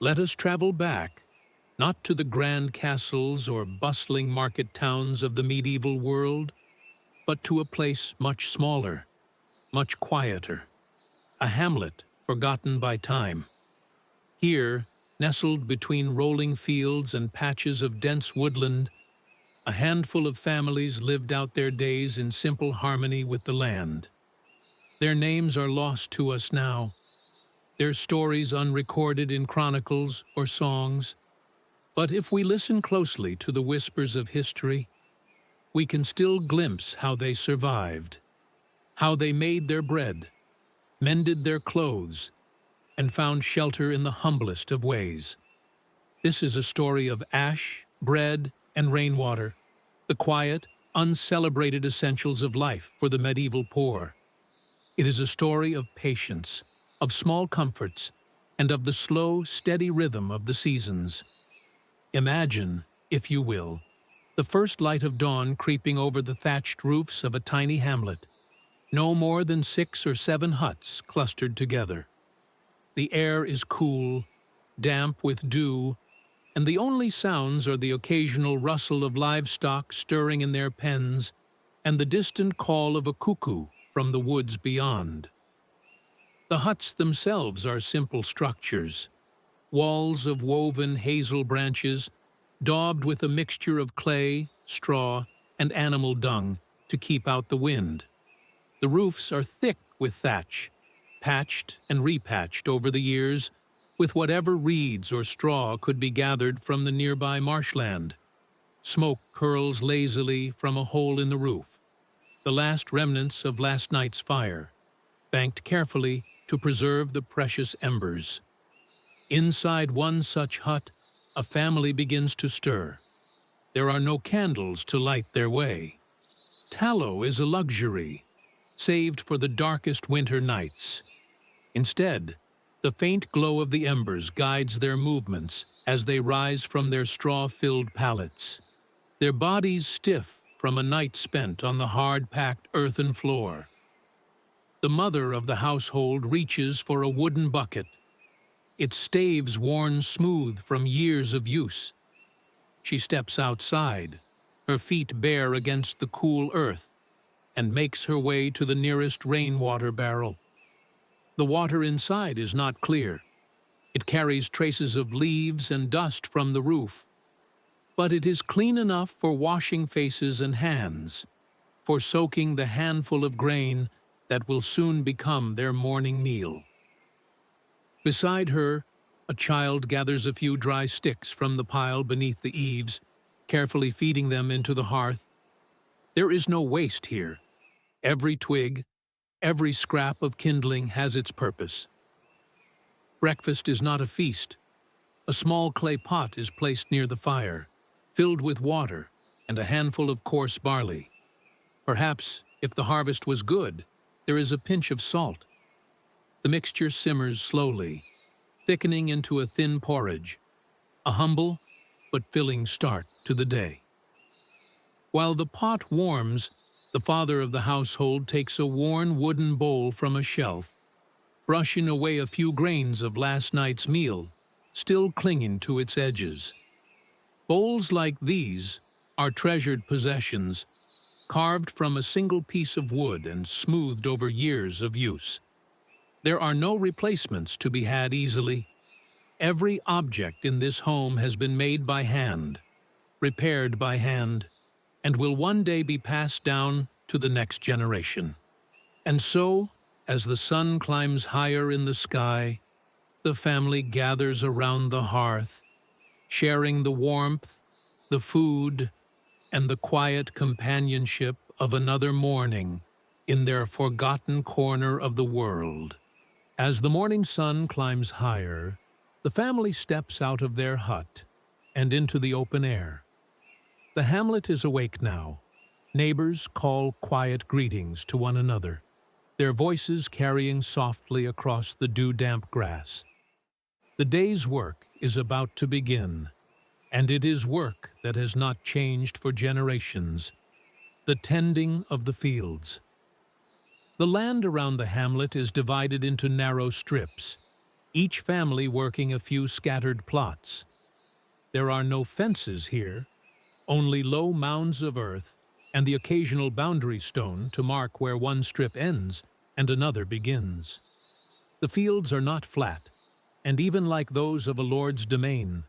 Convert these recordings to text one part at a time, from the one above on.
Let us travel back, not to the grand castles or bustling market towns of the medieval world, but to a place much smaller, much quieter, a hamlet forgotten by time. Here, nestled between rolling fields and patches of dense woodland, a handful of families lived out their days in simple harmony with the land. Their names are lost to us now, their stories unrecorded in chronicles or songs, but if we listen closely to the whispers of history, we can still glimpse how they survived, how they made their bread, mended their clothes, and found shelter in the humblest of ways. This is a story of ash, bread, and rainwater, the quiet, uncelebrated essentials of life for the medieval poor. It is a story of patience, of small comforts, and of the slow, steady rhythm of the seasons. Imagine, if you will, the first light of dawn creeping over the thatched roofs of a tiny hamlet, no more than 6 or 7 huts clustered together. The air is cool, damp with dew, and the only sounds are the occasional rustle of livestock stirring in their pens and the distant call of a cuckoo from the woods beyond. The huts themselves are simple structures, walls of woven hazel branches, daubed with a mixture of clay, straw, and animal dung to keep out the wind. The roofs are thick with thatch, patched and repatched over the years with whatever reeds or straw could be gathered from the nearby marshland. Smoke curls lazily from a hole in the roof, the last remnants of last night's fire, banked carefully to preserve the precious embers. Inside one such hut, a family begins to stir. There are no candles to light their way. Tallow is a luxury, saved for the darkest winter nights. Instead, the faint glow of the embers guides their movements as they rise from their straw-filled pallets, their bodies stiff from a night spent on the hard-packed earthen floor. The mother of the household reaches for a wooden bucket, its staves worn smooth from years of use. She steps outside, her feet bare against the cool earth, and makes her way to the nearest rainwater barrel. The water inside is not clear. It carries traces of leaves and dust from the roof, but it is clean enough for washing faces and hands, for soaking the handful of grain that will soon become their morning meal. Beside her, a child gathers a few dry sticks from the pile beneath the eaves, carefully feeding them into the hearth. There is no waste here. Every twig, every scrap of kindling has its purpose. Breakfast is not a feast. A small clay pot is placed near the fire, filled with water and a handful of coarse barley. Perhaps, if the harvest was good, there is a pinch of salt. The mixture simmers slowly, thickening into a thin porridge, a humble but filling start to the day. While the pot warms, the father of the household takes a worn wooden bowl from a shelf, brushing away a few grains of last night's meal, still clinging to its edges. Bowls like these are treasured possessions, carved from a single piece of wood and smoothed over years of use. There are no replacements to be had easily. Every object in this home has been made by hand, repaired by hand, and will one day be passed down to the next generation. And so, as the sun climbs higher in the sky, the family gathers around the hearth, sharing the warmth, the food, and the quiet companionship of another morning in their forgotten corner of the world. As the morning sun climbs higher, the family steps out of their hut and into the open air. The hamlet is awake now. Neighbors call quiet greetings to one another, their voices carrying softly across the dew-damp grass. The day's work is about to begin, and it is work that has not changed for generations, the tending of the fields. The land around the hamlet is divided into narrow strips, each family working a few scattered plots. There are no fences here, only low mounds of earth and the occasional boundary stone to mark where one strip ends and another begins. The fields are not flat, and even like those of a lord's domain,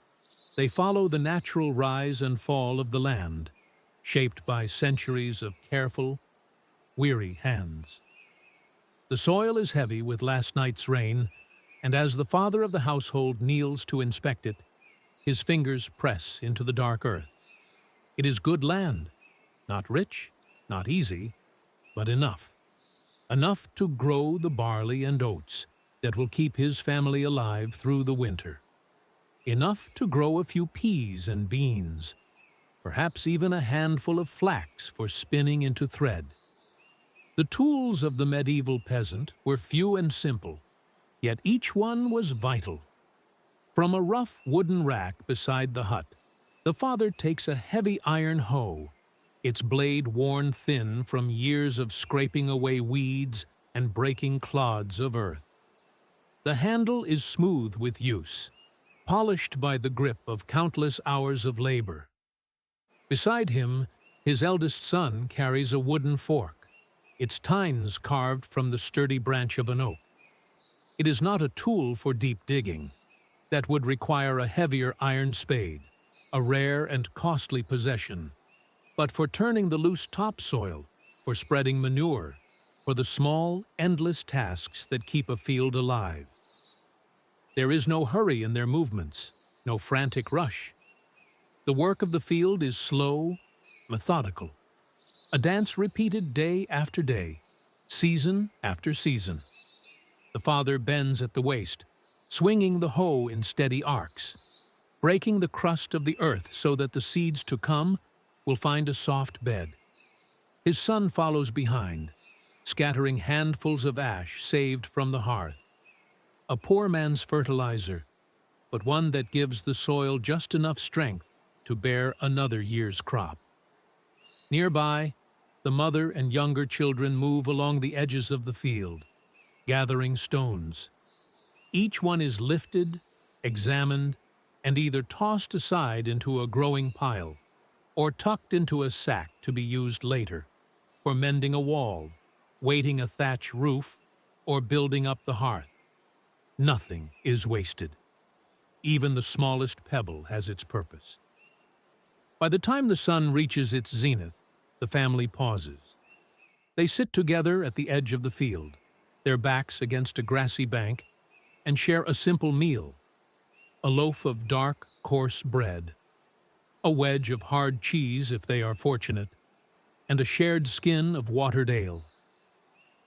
they follow the natural rise and fall of the land, shaped by centuries of careful, weary hands. The soil is heavy with last night's rain, and as the father of the household kneels to inspect it, his fingers press into the dark earth. It is good land, not rich, not easy, but enough. Enough to grow the barley and oats that will keep his family alive through the winter. Enough to grow a few peas and beans, perhaps even a handful of flax for spinning into thread. The tools of the medieval peasant were few and simple, yet each one was vital. From a rough wooden rack beside the hut, the father takes a heavy iron hoe, its blade worn thin from years of scraping away weeds and breaking clods of earth. The handle is smooth with use, polished by the grip of countless hours of labor. Beside him, his eldest son carries a wooden fork, its tines carved from the sturdy branch of an oak. It is not a tool for deep digging. That would require a heavier iron spade, a rare and costly possession, but for turning the loose topsoil, for spreading manure, for the small, endless tasks that keep a field alive. There is no hurry in their movements, no frantic rush. The work of the field is slow, methodical, a dance repeated day after day, season after season. The father bends at the waist, swinging the hoe in steady arcs, breaking the crust of the earth so that the seeds to come will find a soft bed. His son follows behind, scattering handfuls of ash saved from the hearth. A poor man's fertilizer, but one that gives the soil just enough strength to bear another year's crop. Nearby, the mother and younger children move along the edges of the field, gathering stones. Each one is lifted, examined, and either tossed aside into a growing pile or tucked into a sack to be used later for mending a wall, weighting a thatch roof, or building up the hearth. Nothing is wasted. Even the smallest pebble has its purpose. By the time the sun reaches its zenith, the family pauses. They sit together at the edge of the field, their backs against a grassy bank, and share a simple meal, a loaf of dark, coarse bread, a wedge of hard cheese if they are fortunate, and a shared skin of watered ale.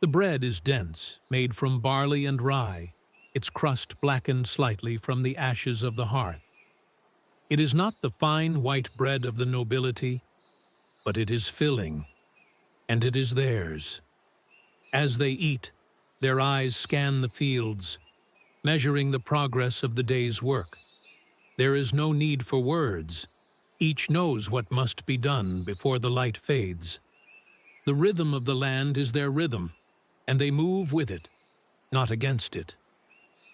The bread is dense, made from barley and rye, its crust blackened slightly from the ashes of the hearth. It is not the fine white bread of the nobility, but it is filling, and it is theirs. As they eat, their eyes scan the fields, measuring the progress of the day's work. There is no need for words. Each knows what must be done before the light fades. The rhythm of the land is their rhythm, and they move with it, not against it.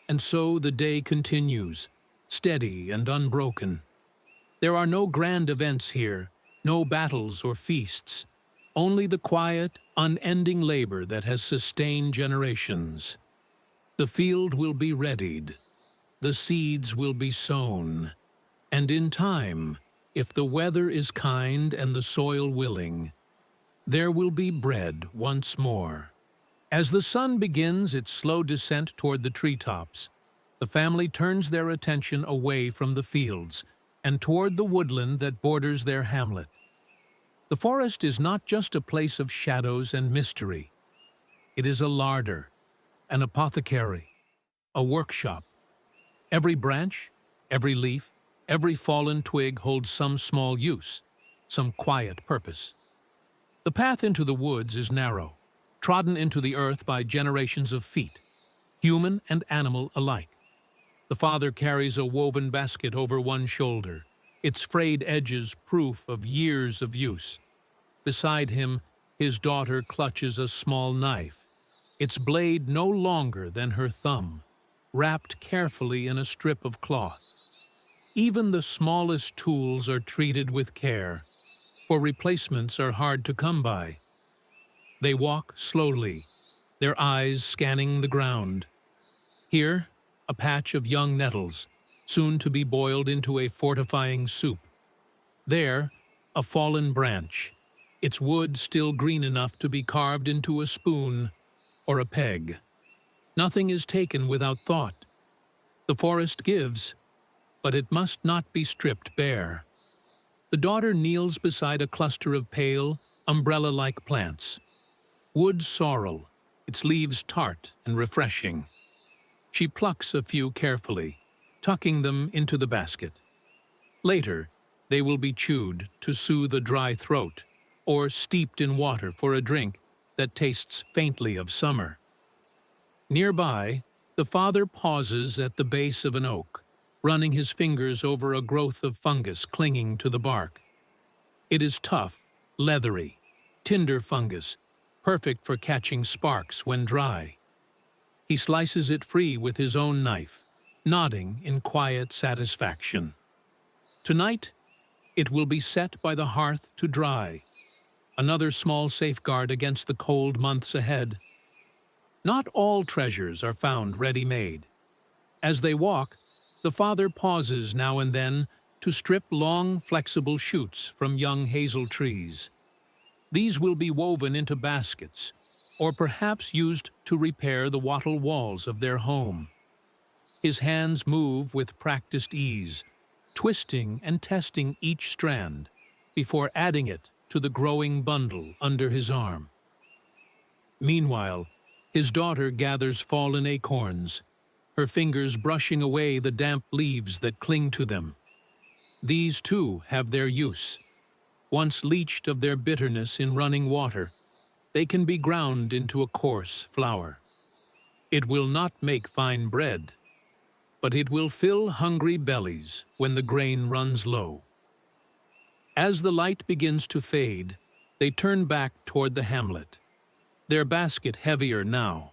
And so the day continues, steady and unbroken. There are no grand events here, no battles or feasts, only the quiet, unending labor that has sustained generations. The field will be readied, the seeds will be sown, and in time, if the weather is kind and the soil willing, there will be bread once more. As the sun begins its slow descent toward the treetops, the family turns their attention away from the fields and toward the woodland that borders their hamlet. The forest is not just a place of shadows and mystery. It is a larder, an apothecary, a workshop. Every branch, every leaf, every fallen twig holds some small use, some quiet purpose. The path into the woods is narrow, trodden into the earth by generations of feet, human and animal alike. The father carries a woven basket over one shoulder, its frayed edges proof of years of use. Beside him, his daughter clutches a small knife, its blade no longer than her thumb, wrapped carefully in a strip of cloth. Even the smallest tools are treated with care, for replacements are hard to come by. They walk slowly, their eyes scanning the ground. Here, a patch of young nettles, soon to be boiled into a fortifying soup. There, a fallen branch, its wood still green enough to be carved into a spoon or a peg. Nothing is taken without thought. The forest gives, but it must not be stripped bare. The daughter kneels beside a cluster of pale, umbrella-like plants. Wood sorrel, its leaves tart and refreshing. She plucks a few carefully, tucking them into the basket. Later, they will be chewed to soothe a dry throat, or steeped in water for a drink that tastes faintly of summer. Nearby, the father pauses at the base of an oak, running his fingers over a growth of fungus clinging to the bark. It is tough, leathery, tinder fungus, perfect for catching sparks when dry. He slices it free with his own knife, nodding in quiet satisfaction. Tonight, it will be set by the hearth to dry, another small safeguard against the cold months ahead. Not all treasures are found ready-made. As they walk, the father pauses now and then to strip long, flexible shoots from young hazel trees. These will be woven into baskets, or perhaps used to repair the wattle walls of their home. His hands move with practiced ease, twisting and testing each strand before adding it to the growing bundle under his arm. Meanwhile, his daughter gathers fallen acorns, her fingers brushing away the damp leaves that cling to them. These, too, have their use. Once leached of their bitterness in running water, they can be ground into a coarse flour. It will not make fine bread, but it will fill hungry bellies when the grain runs low. As the light begins to fade, they turn back toward the hamlet, their basket heavier now.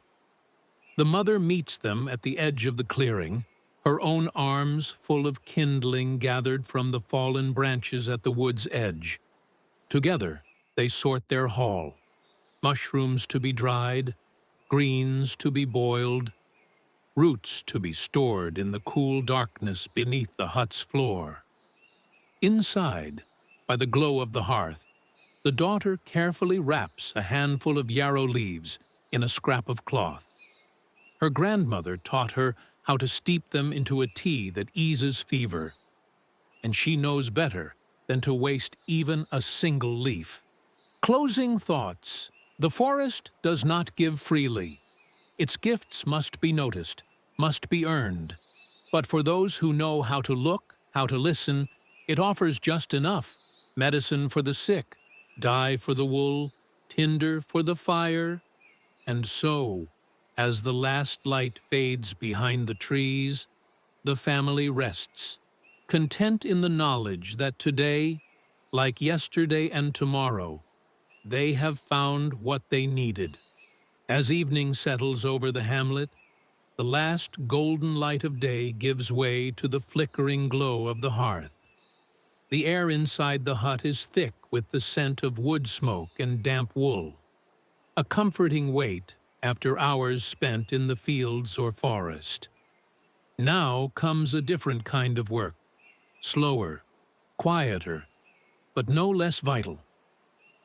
The mother meets them at the edge of the clearing, her own arms full of kindling gathered from the fallen branches at the wood's edge. Together, they sort their haul, mushrooms to be dried, greens to be boiled, roots to be stored in the cool darkness beneath the hut's floor. Inside, by the glow of the hearth, the daughter carefully wraps a handful of yarrow leaves in a scrap of cloth. Her grandmother taught her how to steep them into a tea that eases fever, and she knows better than to waste even a single leaf. Closing thoughts. The forest does not give freely. Its gifts must be noticed, must be earned. But for those who know how to look, how to listen, it offers just enough: medicine for the sick, dye for the wool, tinder for the fire. And so, as the last light fades behind the trees, the family rests, content in the knowledge that today, like yesterday and tomorrow, they have found what they needed. As evening settles over the hamlet, the last golden light of day gives way to the flickering glow of the hearth. The air inside the hut is thick with the scent of wood smoke and damp wool, a comforting weight after hours spent in the fields or forest. Now comes a different kind of work, slower, quieter, but no less vital.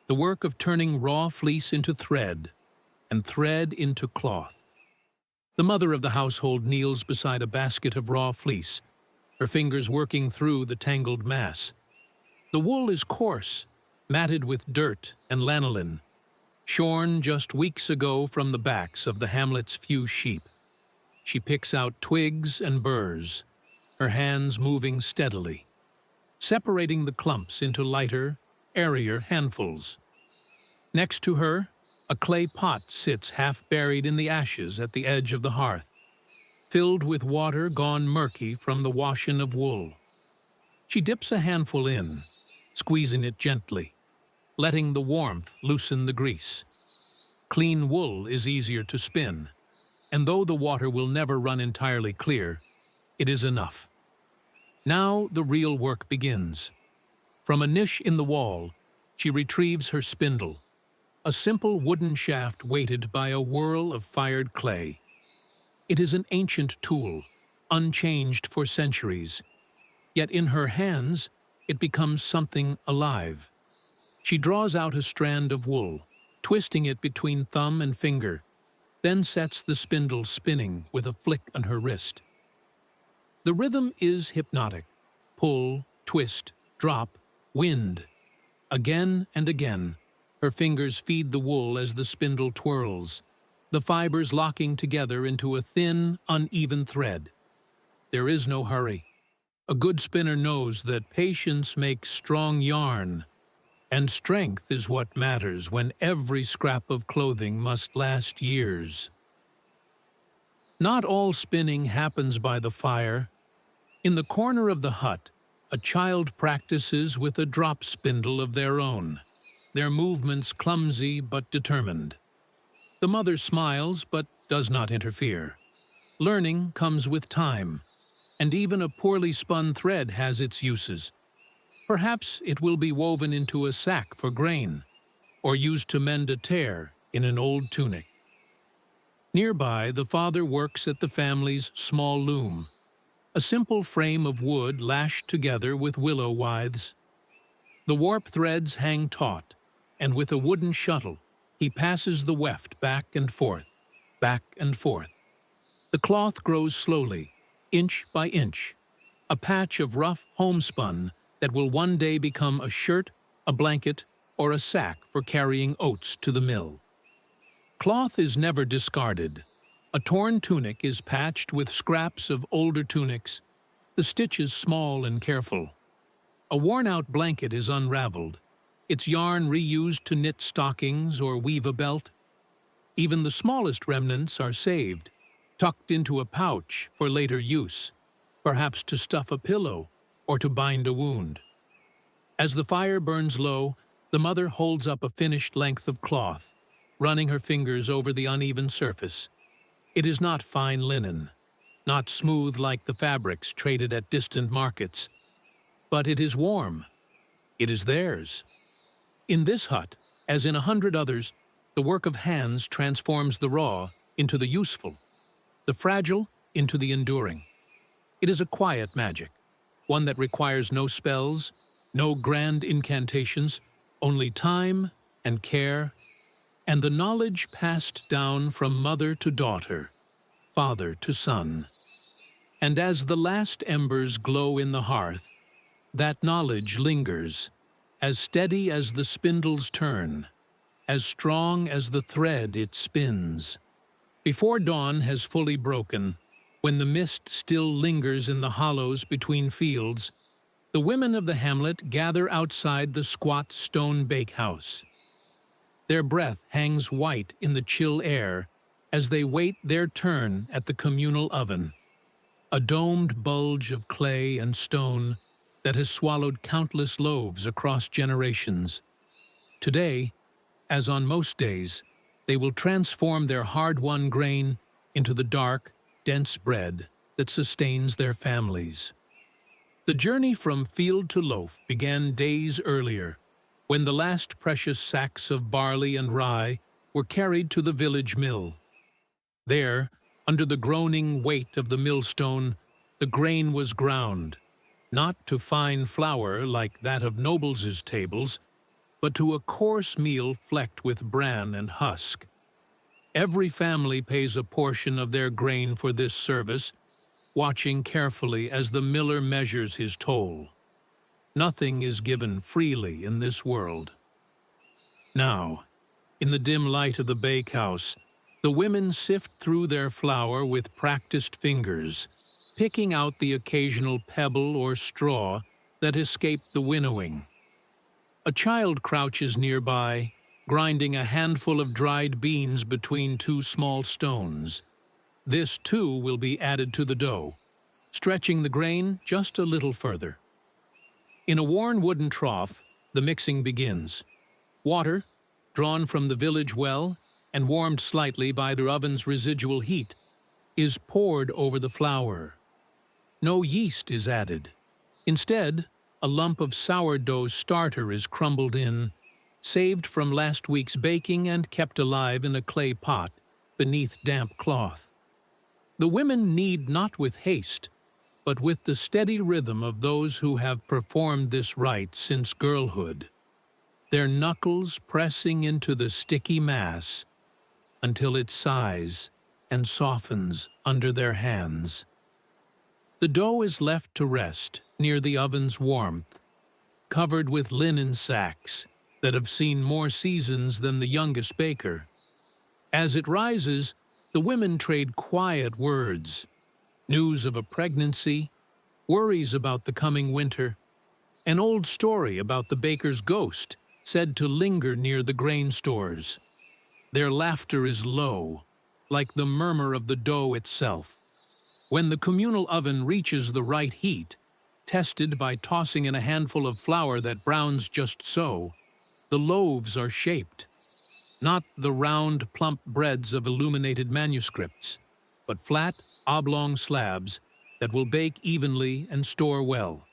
The work of turning raw fleece into thread, and thread into cloth. The mother of the household kneels beside a basket of raw fleece, her fingers working through the tangled mass. The wool is coarse, matted with dirt and lanolin, shorn just weeks ago from the backs of the hamlet's few sheep. She picks out twigs and burrs, her hands moving steadily, separating the clumps into lighter, airier handfuls. Next to her, a clay pot sits half buried in the ashes at the edge of the hearth, filled with water gone murky from the washing of wool. She dips a handful in, squeezing it gently, letting the warmth loosen the grease. Clean wool is easier to spin, and though the water will never run entirely clear, it is enough. Now the real work begins. From a niche in the wall, she retrieves her spindle, a simple wooden shaft weighted by a whirl of fired clay. It is an ancient tool, unchanged for centuries, yet in her hands it becomes something alive. She draws out a strand of wool, twisting it between thumb and finger, then sets the spindle spinning with a flick on her wrist. The rhythm is hypnotic. Pull, twist, drop, wind. Again and again, her fingers feed the wool as the spindle twirls, the fibers locking together into a thin, uneven thread. There is no hurry. A good spinner knows that patience makes strong yarn, and strength is what matters when every scrap of clothing must last years. Not all spinning happens by the fire. In the corner of the hut, a child practices with a drop spindle of their own, their movements clumsy but determined. The mother smiles but does not interfere. Learning comes with time, and even a poorly spun thread has its uses. Perhaps it will be woven into a sack for grain, or used to mend a tear in an old tunic. Nearby, the father works at the family's small loom, a simple frame of wood lashed together with willow withes. The warp threads hang taut, and with a wooden shuttle, he passes the weft back and forth, back and forth. The cloth grows slowly, inch by inch, a patch of rough homespun that will one day become a shirt, a blanket, or a sack for carrying oats to the mill. Cloth is never discarded. A torn tunic is patched with scraps of older tunics, the stitches small and careful. A worn-out blanket is unraveled, its yarn reused to knit stockings or weave a belt. Even the smallest remnants are saved, tucked into a pouch for later use, perhaps to stuff a pillow or to bind a wound. As the fire burns low, the mother holds up a finished length of cloth, running her fingers over the uneven surface. It is not fine linen, not smooth like the fabrics traded at distant markets, but it is warm. It is theirs. In this hut, as in 100 others, the work of hands transforms the raw into the useful, the fragile into the enduring. It is a quiet magic, one that requires no spells, no grand incantations, only time and care, and the knowledge passed down from mother to daughter, father to son. And as the last embers glow in the hearth, that knowledge lingers, as steady as the spindle's turn, as strong as the thread it spins. Before dawn has fully broken, when the mist still lingers in the hollows between fields, the women of the hamlet gather outside the squat stone bakehouse. Their breath hangs white in the chill air as they wait their turn at the communal oven, a domed bulge of clay and stone that has swallowed countless loaves across generations. Today, as on most days, they will transform their hard-won grain into the dark, dense bread that sustains their families. The journey from field to loaf began days earlier, when the last precious sacks of barley and rye were carried to the village mill. There, under the groaning weight of the millstone, the grain was ground, not to fine flour like that of nobles' tables, but to a coarse meal flecked with bran and husk. Every family pays a portion of their grain for this service, watching carefully as the miller measures his toll. Nothing is given freely in this world. Now, in the dim light of the bakehouse, the women sift through their flour with practiced fingers, picking out the occasional pebble or straw that escaped the winnowing. A child crouches nearby, grinding a handful of dried beans between two small stones. This, too, will be added to the dough, stretching the grain just a little further. In a worn wooden trough, the mixing begins. Water, drawn from the village well, and warmed slightly by the oven's residual heat, is poured over the flour. No yeast is added. Instead, a lump of sourdough starter is crumbled in, saved from last week's baking and kept alive in a clay pot beneath damp cloth. The women knead not with haste, but with the steady rhythm of those who have performed this rite since girlhood, their knuckles pressing into the sticky mass until it sighs and softens under their hands. The dough is left to rest near the oven's warmth, covered with linen sacks that have seen more seasons than the youngest baker. As it rises, the women trade quiet words, news of a pregnancy, worries about the coming winter, an old story about the baker's ghost said to linger near the grain stores. Their laughter is low, like the murmur of the dough itself. When the communal oven reaches the right heat, tested by tossing in a handful of flour that browns just so, the loaves are shaped. Not the round, plump breads of illuminated manuscripts, but flat, oblong slabs that will bake evenly and store well.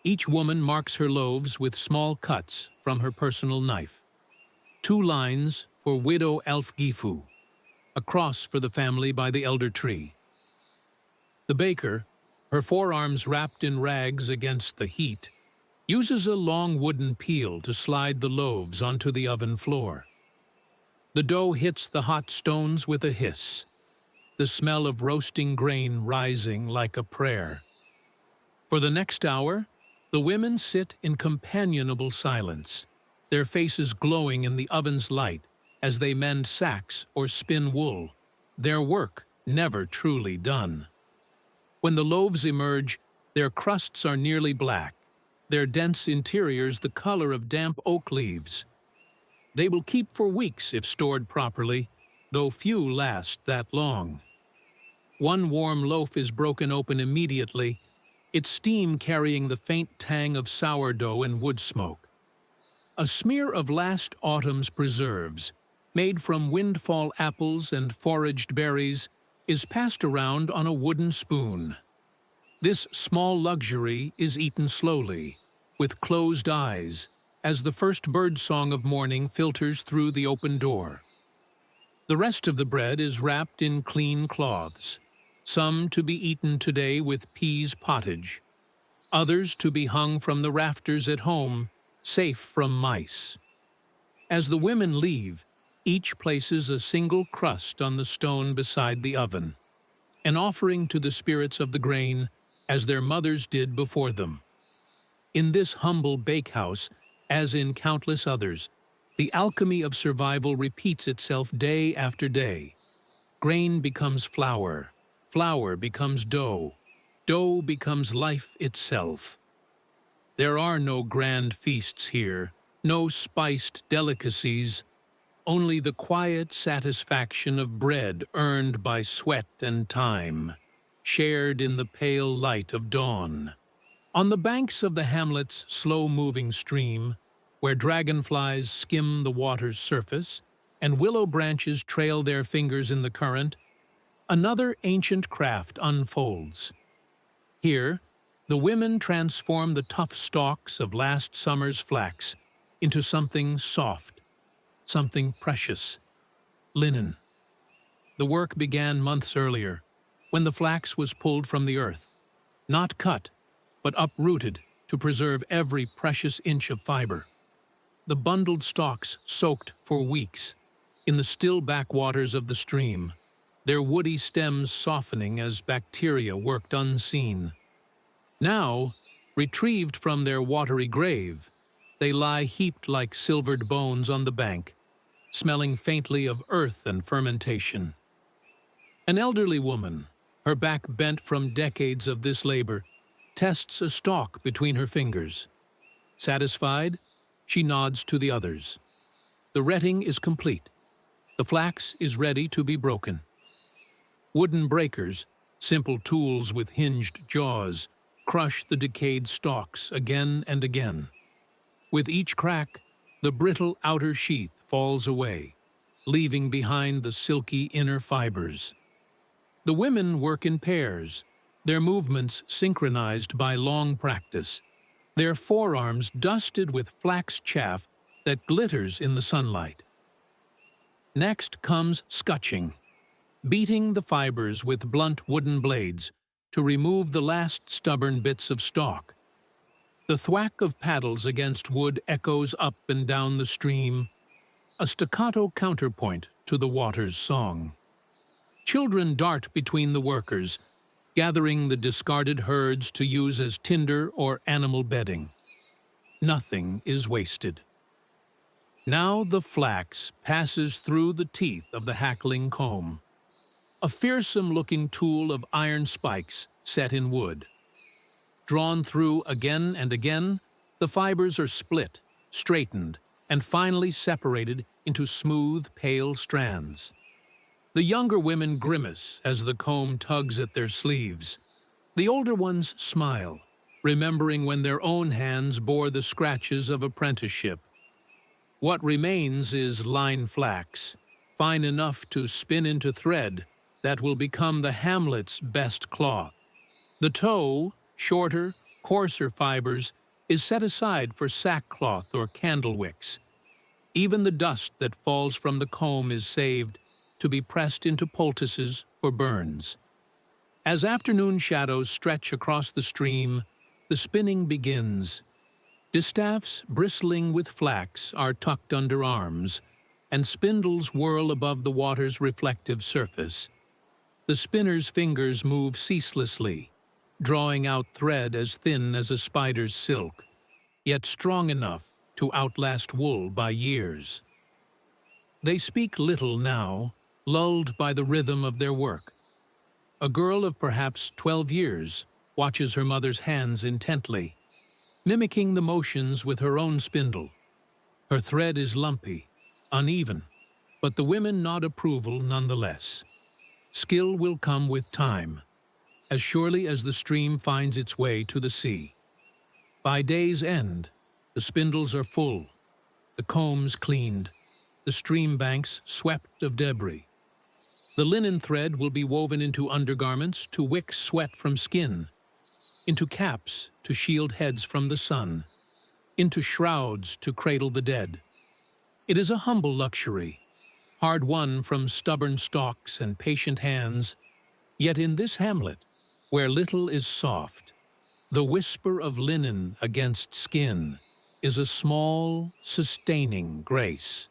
Each woman marks her loaves with small cuts from her personal knife. 2 lines for widow Elfgifu, a cross for the family by the elder tree. The baker, her forearms wrapped in rags against the heat, uses a long wooden peel to slide the loaves onto the oven floor. The dough hits the hot stones with a hiss, the smell of roasting grain rising like a prayer. For the next hour, the women sit in companionable silence, their faces glowing in the oven's light as they mend sacks or spin wool, their work never truly done. When the loaves emerge, their crusts are nearly black, their dense interiors the color of damp oak leaves. They will keep for weeks if stored properly, though few last that long. One warm loaf is broken open immediately, its steam carrying the faint tang of sourdough and wood smoke. A smear of last autumn's preserves, made from windfall apples and foraged berries, is passed around on a wooden spoon. This small luxury is eaten slowly, with closed eyes, as the first birdsong of morning filters through the open door. The rest of the bread is wrapped in clean cloths, some to be eaten today with peas pottage, others to be hung from the rafters at home, safe from mice. As the women leave, each places a single crust on the stone beside the oven, an offering to the spirits of the grain, as their mothers did before them. In this humble bakehouse, as in countless others, the alchemy of survival repeats itself day after day. Grain becomes flour, flour becomes dough, dough becomes life itself. There are no grand feasts here, no spiced delicacies, only the quiet satisfaction of bread earned by sweat and time, shared in the pale light of dawn. On the banks of the hamlet's slow-moving stream, where dragonflies skim the water's surface and willow branches trail their fingers in the current, another ancient craft unfolds. Here, the women transform the tough stalks of last summer's flax into something soft, something precious, linen. The work began months earlier, when the flax was pulled from the earth, not cut, but uprooted to preserve every precious inch of fiber. The bundled stalks soaked for weeks in the still backwaters of the stream, their woody stems softening as bacteria worked unseen. Now, retrieved from their watery grave, they lie heaped like silvered bones on the bank, smelling faintly of earth and fermentation. An elderly woman, her back bent from decades of this labor, tests a stalk between her fingers. Satisfied, she nods to the others. The retting is complete. The flax is ready to be broken. Wooden breakers, simple tools with hinged jaws, crush the decayed stalks again and again. With each crack, the brittle outer sheath falls away. leaving behind the silky inner fibers. The women work in pairs, their movements synchronized by long practice, their forearms dusted with flax chaff that glitters in the sunlight. Next comes scutching, beating the fibers with blunt wooden blades to remove the last stubborn bits of stalk. The thwack of paddles against wood echoes up and down the stream, a staccato counterpoint to the water's song. Children dart between the workers, gathering the discarded herds to use as tinder or animal bedding. Nothing is wasted. Now the flax passes through the teeth of the hackling comb, a fearsome-looking tool of iron spikes set in wood. Drawn through again and again, the fibers are split, straightened, and finally separated into smooth, pale strands. The younger women grimace as the comb tugs at their sleeves. The older ones smile, remembering when their own hands bore the scratches of apprenticeship. What remains is line flax, fine enough to spin into thread that will become the hamlet's best cloth. The tow, shorter, coarser fibers, is set aside for sackcloth or candle wicks. Even the dust that falls from the comb is saved to be pressed into poultices for burns. As afternoon shadows stretch across the stream, the spinning begins. Distaffs bristling with flax are tucked under arms, and spindles whirl above the water's reflective surface. The spinner's fingers move ceaselessly, drawing out thread as thin as a spider's silk, yet strong enough to outlast wool by years. They speak little now, lulled by the rhythm of their work. A girl of perhaps 12 years watches her mother's hands intently, mimicking the motions with her own spindle. Her thread is lumpy, uneven, but the women nod approval nonetheless. Skill will come with time, as surely as the stream finds its way to the sea. By day's end, the spindles are full, the combs cleaned, the stream banks swept of debris. The linen thread will be woven into undergarments to wick sweat from skin, into caps to shield heads from the sun, into shrouds to cradle the dead. It is a humble luxury, hard won from stubborn stalks and patient hands, yet in this hamlet, where little is soft, the whisper of linen against skin is a small, sustaining grace.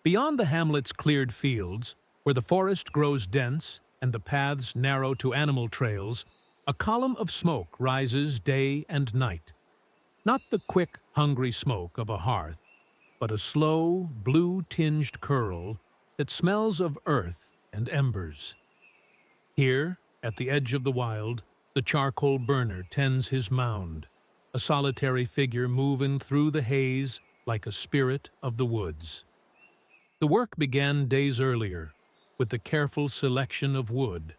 Beyond the hamlet's cleared fields, where the forest grows dense and the paths narrow to animal trails, a column of smoke rises day and night. Not the quick, hungry smoke of a hearth, but a slow, blue-tinged curl that smells of earth and embers. Here, at the edge of the wild, the charcoal burner tends his mound, a solitary figure moving through the haze like a spirit of the woods. The work began days earlier, with the careful selection of wood,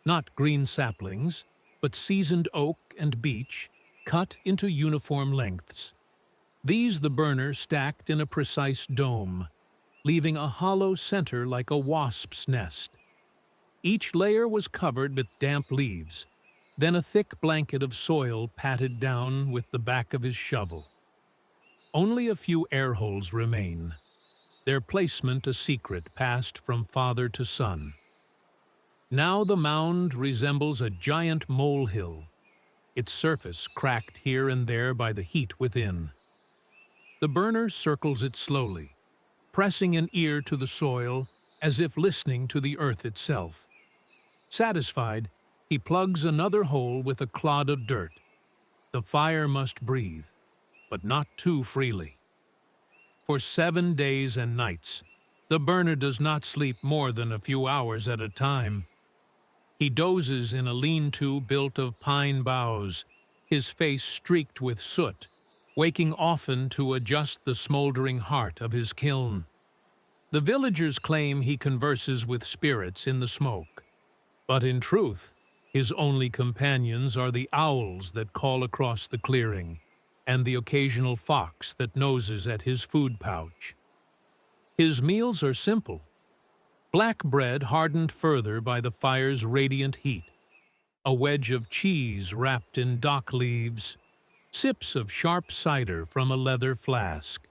not green saplings, but seasoned oak and beech, cut into uniform lengths. These the burner stacked in a precise dome, leaving a hollow center like a wasp's nest. Each layer was covered with damp leaves, then a thick blanket of soil patted down with the back of his shovel. Only a few air holes remain, their placement a secret passed from father to son. Now the mound resembles a giant molehill, its surface cracked here and there by the heat within. The burner circles it slowly, pressing an ear to the soil as if listening to the earth itself. Satisfied, he plugs another hole with a clod of dirt. The fire must breathe, but not too freely. For 7 days and nights, the burner does not sleep more than a few hours at a time. He dozes in a lean-to built of pine boughs, his face streaked with soot, waking often to adjust the smoldering heart of his kiln. The villagers claim he converses with spirits in the smoke, but in truth, his only companions are the owls that call across the clearing, and the occasional fox that noses at his food pouch. His meals are simple, Black bread hardened further by the fire's radiant heat, a wedge of cheese wrapped in dock leaves, sips of sharp cider from a leather flask.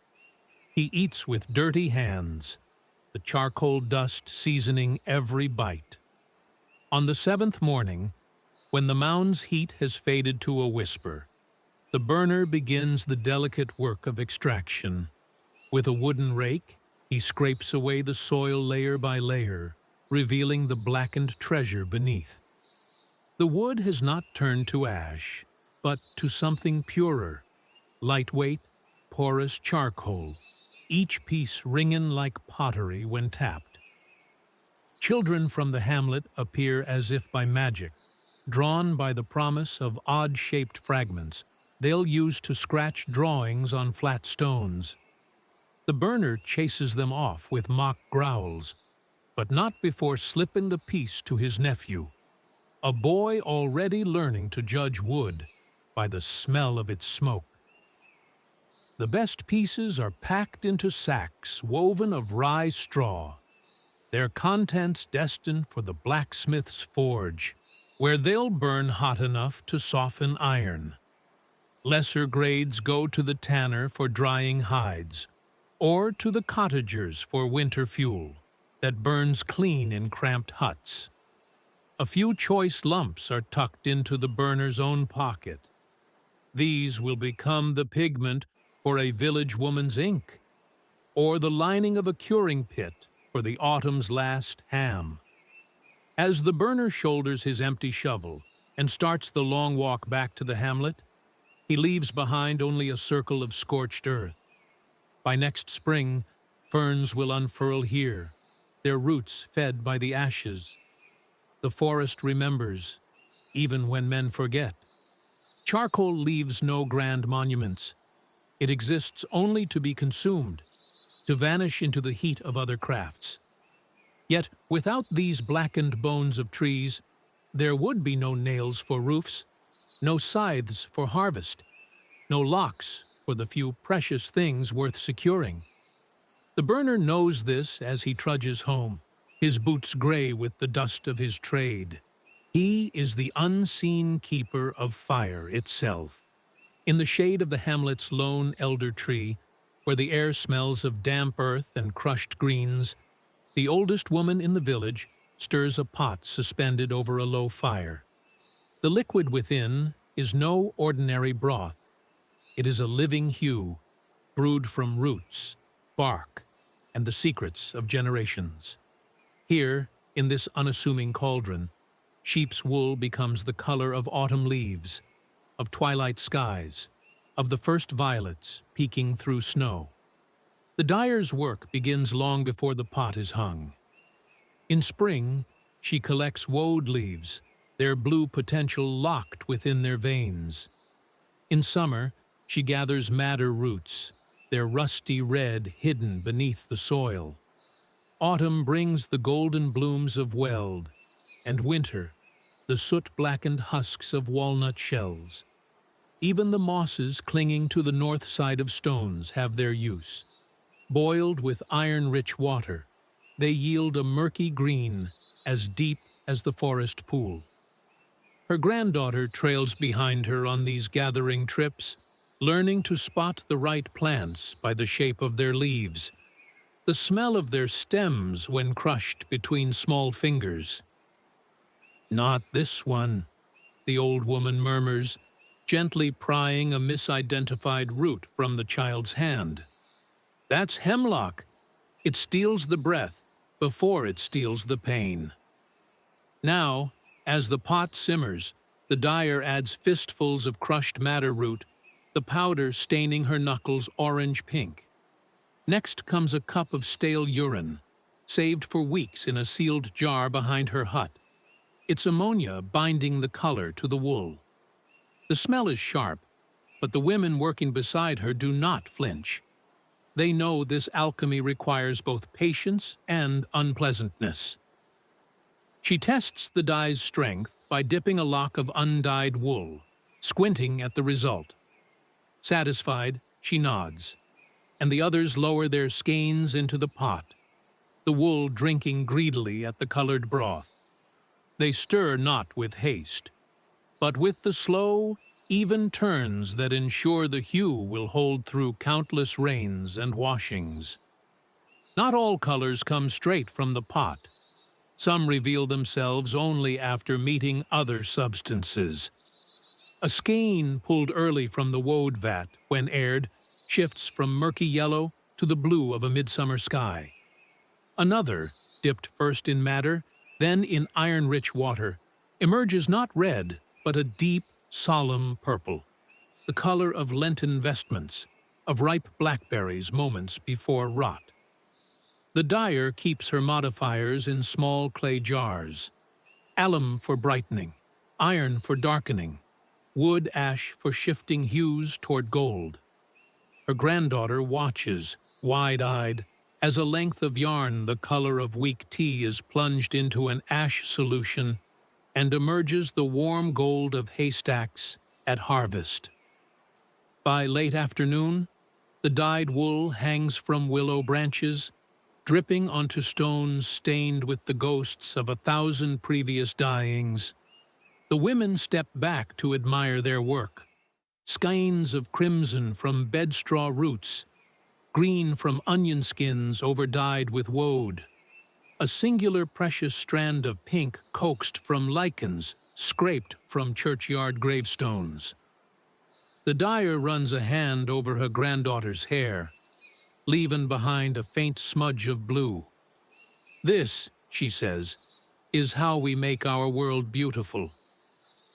He eats with dirty hands, the charcoal dust seasoning every bite. On the seventh morning, when the mound's heat has faded to a whisper, the burner begins the delicate work of extraction. With a wooden rake, he scrapes away the soil layer by layer, revealing the blackened treasure beneath. The wood has not turned to ash, but to something purer, lightweight, porous charcoal, each piece ringing like pottery when tapped. Children from the hamlet appear as if by magic, drawn by the promise of odd-shaped fragments they'll use to scratch drawings on flat stones. The burner chases them off with mock growls, but not before slipping a piece to his nephew, a boy already learning to judge wood by the smell of its smoke. The best pieces are packed into sacks woven of rye straw, their contents destined for the blacksmith's forge, where they'll burn hot enough to soften iron. Lesser grades go to the tanner for drying hides, or to the cottagers for winter fuel that burns clean in cramped huts. A few choice lumps are tucked into the burner's own pocket. These will become the pigment for a village woman's ink, or the lining of a curing pit for the autumn's last ham. As the burner shoulders his empty shovel and starts the long walk back to the hamlet, he leaves behind only a circle of scorched earth. By next spring, ferns will unfurl here, their roots fed by the ashes. The forest remembers, even when men forget. Charcoal leaves no grand monuments. It exists only to be consumed, to vanish into the heat of other crafts. Yet, without these blackened bones of trees, there would be no nails for roofs, no scythes for harvest, no locks for the few precious things worth securing. The burner knows this as he trudges home, his boots gray with the dust of his trade. He is the unseen keeper of fire itself. In the shade of the hamlet's lone elder tree, where the air smells of damp earth and crushed greens, the oldest woman in the village stirs a pot suspended over a low fire. The liquid within is no ordinary broth. It is a living hue, brewed from roots, bark, and the secrets of generations. Here, in this unassuming cauldron, sheep's wool becomes the color of autumn leaves, of twilight skies, of the first violets peeking through snow. The dyer's work begins long before the pot is hung. In spring, she collects woad leaves, their blue potential locked within their veins. In summer, she gathers madder roots, their rusty red hidden beneath the soil. Autumn brings the golden blooms of weld, and winter, the soot-blackened husks of walnut shells. Even the mosses clinging to the north side of stones have their use. Boiled with iron-rich water, they yield a murky green as deep as the forest pool. Her granddaughter trails behind her on these gathering trips, learning to spot the right plants by the shape of their leaves, the smell of their stems when crushed between small fingers. "Not this one," the old woman murmurs, gently prying a misidentified root from the child's hand. "That's hemlock. It steals the breath before it steals the pain." Now, as the pot simmers, the dyer adds fistfuls of crushed madder root, the powder staining her knuckles orange-pink. Next comes a cup of stale urine, saved for weeks in a sealed jar behind her hut, its ammonia binding the color to the wool. The smell is sharp, but the women working beside her do not flinch. They know this alchemy requires both patience and unpleasantness. She tests the dye's strength by dipping a lock of undyed wool, squinting at the result. Satisfied, she nods, and the others lower their skeins into the pot. the wool drinking greedily at the colored broth. They stir not with haste, but with the slow, even turns that ensure the hue will hold through countless rains and washings. Not all colors come straight from the pot. Some reveal themselves only after meeting other substances. A skein pulled early from the woad vat, when aired, shifts from murky yellow to the blue of a midsummer sky. Another, dipped first in madder, then in iron-rich water, emerges not red, but a deep, solemn purple, the color of Lenten vestments, of ripe blackberries moments before rot. The dyer keeps her modifiers in small clay jars, alum for brightening, iron for darkening, wood ash for shifting hues toward gold. Her granddaughter watches, wide-eyed, as a length of yarn the color of weak tea is plunged into an ash solution and emerges the warm gold of haystacks at harvest. By late afternoon, the dyed wool hangs from willow branches, dripping onto stones stained with the ghosts of 1,000 previous dyeings. The women step back to admire their work. Skeins of crimson from bedstraw roots, green from onion skins overdyed with woad, a singular precious strand of pink coaxed from lichens scraped from churchyard gravestones. The dyer runs a hand over her granddaughter's hair, leaving behind a faint smudge of blue. "This," she says, "is how we make our world beautiful."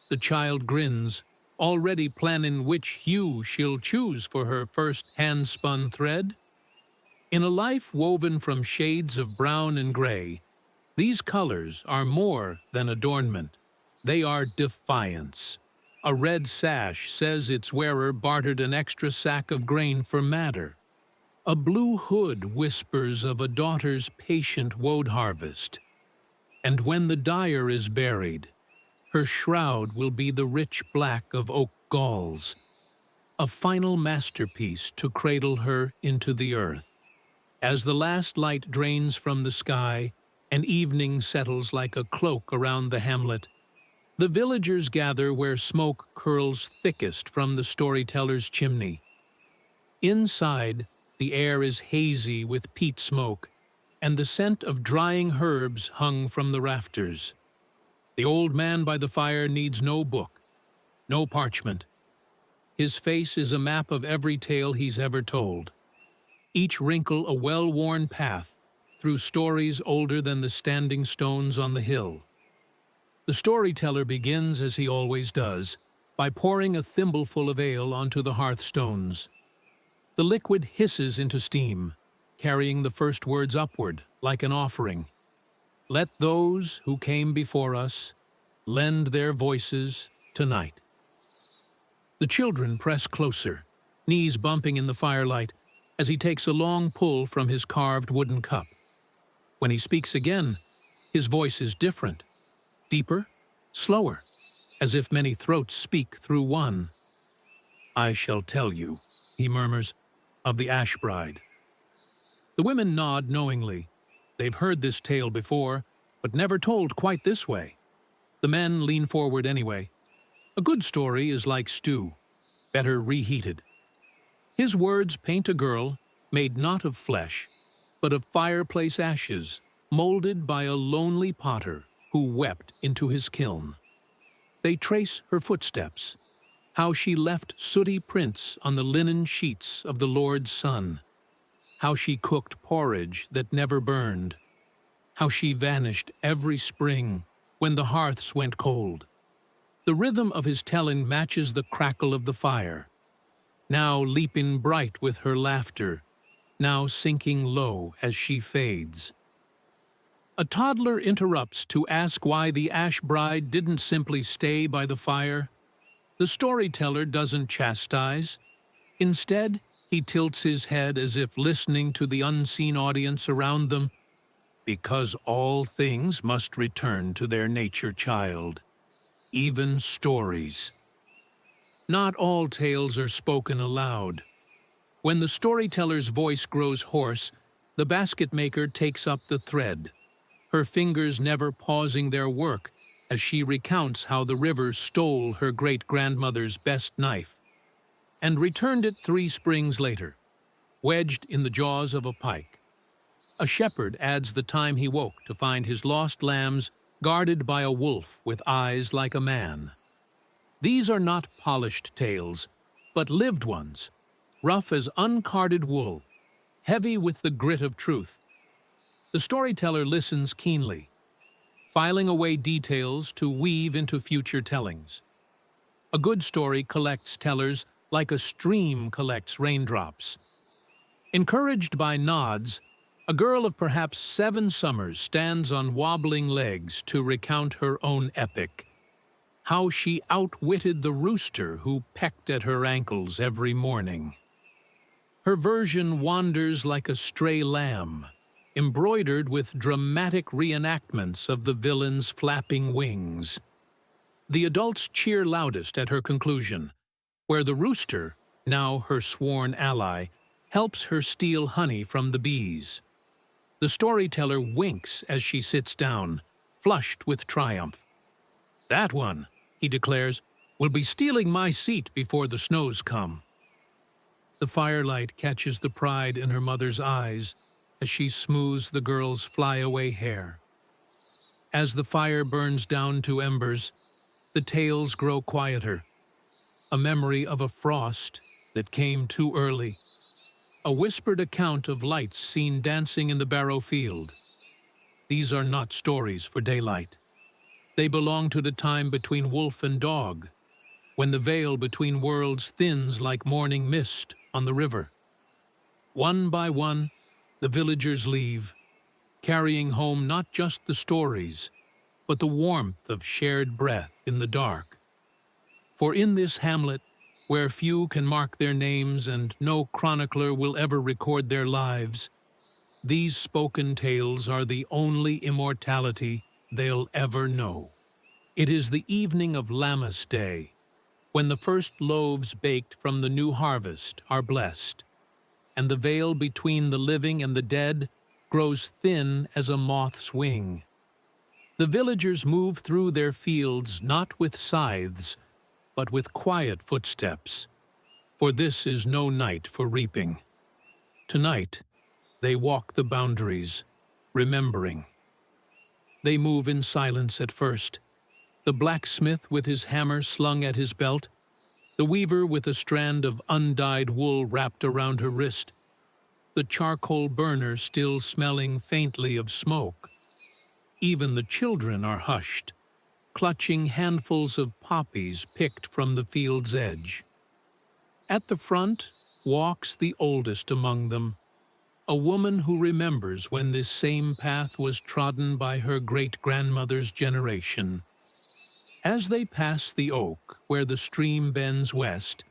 The child grins, already planning which hue she'll choose for her first hand-spun thread. In a life woven from shades of brown and gray, these colors are more than adornment. They are defiance. A red sash says its wearer bartered an extra sack of grain for madder. A blue hood whispers of a daughter's patient woad harvest. And when the dyer is buried, her shroud will be the rich black of oak galls, a final masterpiece to cradle her into the earth. As the last light drains from the sky and evening settles like a cloak around the hamlet, the villagers gather where smoke curls thickest from the storyteller's chimney. Inside, the air is hazy with peat smoke, and the scent of drying herbs hung from the rafters. The old man by the fire needs no book, no parchment. His face is a map of every tale he's ever told, each wrinkle a well-worn path through stories older than the standing stones on the hill. The storyteller begins, as he always does, by pouring a thimbleful of ale onto the hearthstones. The liquid hisses into steam, carrying the first words upward, like an offering. "Let those who came before us lend their voices tonight." The children press closer, knees bumping in the firelight, as he takes a long pull from his carved wooden cup. When he speaks again, his voice is different, deeper, slower, as if many throats speak through one. "I shall tell you," he murmurs, "of the Ash Bride." The women nod knowingly. They've heard this tale before, but never told quite this way. The men lean forward anyway. A good story is like stew, better reheated. His words paint a girl made not of flesh, but of fireplace ashes, molded by a lonely potter who wept into his kiln. They trace her footsteps, how she left sooty prints on the linen sheets of the Lord's Son, how she cooked porridge that never burned, how she vanished every spring when the hearths went cold. The rhythm of his telling matches the crackle of the fire, now leaping bright with her laughter, now sinking low as she fades. A toddler interrupts to ask why the Ash Bride didn't simply stay by the fire. The storyteller doesn't chastise. Instead, he tilts his head as if listening to the unseen audience around them. "Because all things must return to their nature child, even stories." Not all tales are spoken aloud. When the storyteller's voice grows hoarse, The basket maker takes up the thread, her fingers never pausing their work as she recounts how the river stole her great-grandmother's best knife and returned it 3 springs later, wedged in the jaws of a pike. A shepherd adds the time he woke to find his lost lambs guarded by a wolf with eyes like a man. These are not polished tales, but lived ones, rough as uncarded wool, heavy with the grit of truth. The storyteller listens keenly, filing away details to weave into future tellings. A good story collects tellers like a stream collects raindrops. Encouraged by nods, a girl of perhaps 7 summers stands on wobbling legs to recount her own epic. How she outwitted the rooster who pecked at her ankles every morning. Her version wanders like a stray lamb, embroidered with dramatic reenactments of the villain's flapping wings. The adults cheer loudest at her conclusion, where the rooster, now her sworn ally, helps her steal honey from the bees. The storyteller winks as she sits down, flushed with triumph. "That one," he declares, "will be stealing my seat before the snows come." The firelight catches the pride in her mother's eyes as she smooths the girl's flyaway hair. As the fire burns down to embers, the tales grow quieter. A memory of a frost that came too early. A whispered account of lights seen dancing in the barrow field. These are not stories for daylight. They belong to the time between wolf and dog, when the veil between worlds thins like morning mist on the river. One by one, the villagers leave, carrying home not just the stories, but the warmth of shared breath in the dark. For in this hamlet, where few can mark their names and no chronicler will ever record their lives, these spoken tales are the only immortality they'll ever know. It is the evening of Lammas Day, when the first loaves baked from the new harvest are blessed, and the veil between the living and the dead grows thin as a moth's wing. The villagers move through their fields not with scythes, but with quiet footsteps, for this is no night for reaping. Tonight, they walk the boundaries, remembering. They move in silence at first, the blacksmith with his hammer slung at his belt, the weaver with a strand of undyed wool wrapped around her wrist, the charcoal burner still smelling faintly of smoke. Even the children are hushed, clutching handfuls of poppies picked from the field's edge. At the front walks the oldest among them, a woman who remembers when this same path was trodden by her great-grandmother's generation. As they pass the oak where the stream bends west,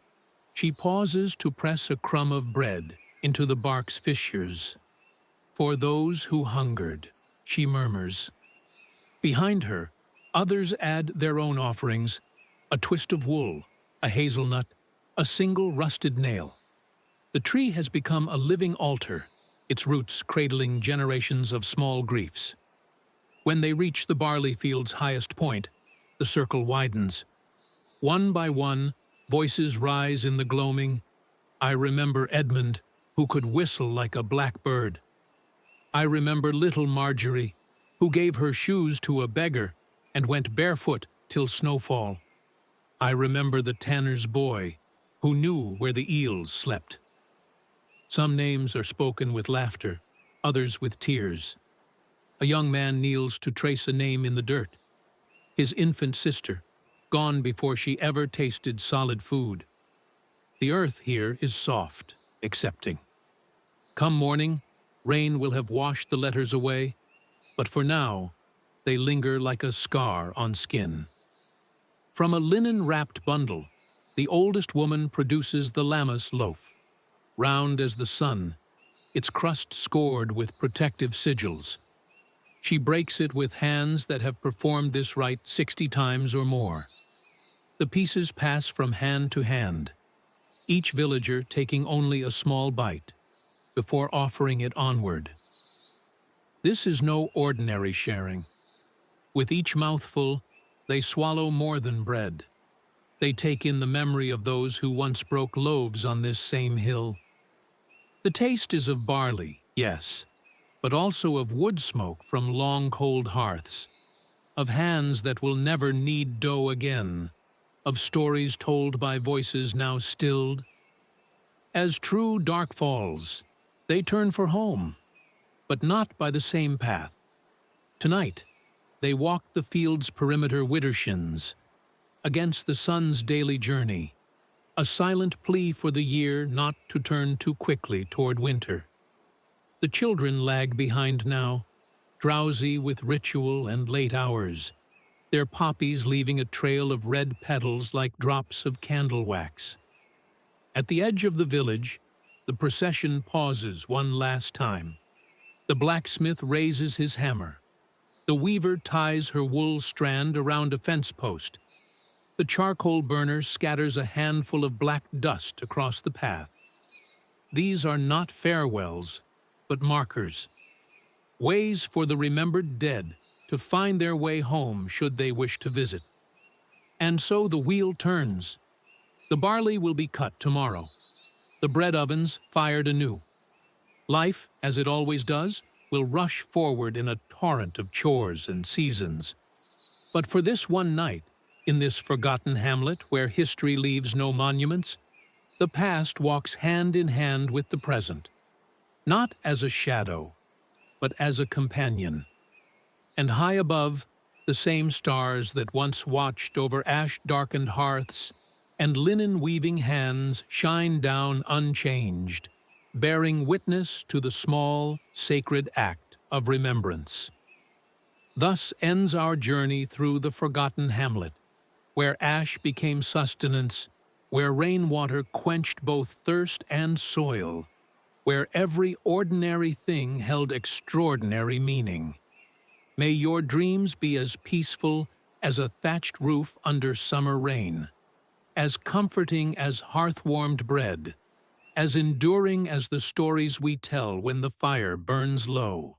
she pauses to press a crumb of bread into the bark's fissures. "For those who hungered," she murmurs. Behind her, others add their own offerings, a twist of wool, a hazelnut, a single rusted nail. The tree has become a living altar, its roots cradling generations of small griefs. When they reach the barley field's highest point, the circle widens. One by one, voices rise in the gloaming. I remember Edmund, who could whistle like a blackbird. I remember little Marjorie, who gave her shoes to a beggar and went barefoot till snowfall. I remember the tanner's boy, who knew where the eels slept. Some names are spoken with laughter, others with tears. A young man kneels to trace a name in the dirt. His infant sister, gone before she ever tasted solid food. The earth here is soft, accepting. Come morning, rain will have washed the letters away, but for now, they linger like a scar on skin. From a linen-wrapped bundle, the oldest woman produces the lammas loaf, round as the sun, its crust scored with protective sigils. She breaks it with hands that have performed this rite 60 times or more. The pieces pass from hand to hand, each villager taking only a small bite. before offering it onward. This is no ordinary sharing. With each mouthful, they swallow more than bread. They take in the memory of those who once broke loaves on this same hill. The taste is of barley, yes, but also of wood smoke from long cold hearths, of hands that will never knead dough again, of stories told by voices now stilled. As true dark falls, they turn for home, but not by the same path. Tonight, they walk the field's perimeter widdershins, against the sun's daily journey, a silent plea for the year not to turn too quickly toward winter. The children lag behind now, drowsy with ritual and late hours, their poppies leaving a trail of red petals like drops of candle wax. At the edge of the village, the procession pauses one last time. The blacksmith raises his hammer. The weaver ties her wool strand around a fence post. The charcoal burner scatters a handful of black dust across the path. These are not farewells, but markers. Ways for the remembered dead to find their way home should they wish to visit. And so the wheel turns. The barley will be cut tomorrow. The bread ovens fired anew. Life, as it always does, will rush forward in a torrent of chores and seasons. But for this one night, in this forgotten hamlet where history leaves no monuments, the past walks hand in hand with the present, not as a shadow, but as a companion. And high above, the same stars that once watched over ash-darkened hearths and linen-weaving hands shine down unchanged, bearing witness to the small, sacred act of remembrance. Thus ends our journey through the forgotten hamlet, where ash became sustenance, where rainwater quenched both thirst and soil, where every ordinary thing held extraordinary meaning. May your dreams be as peaceful as a thatched roof under summer rain, as comforting as hearth-warmed bread, as enduring as the stories we tell when the fire burns low.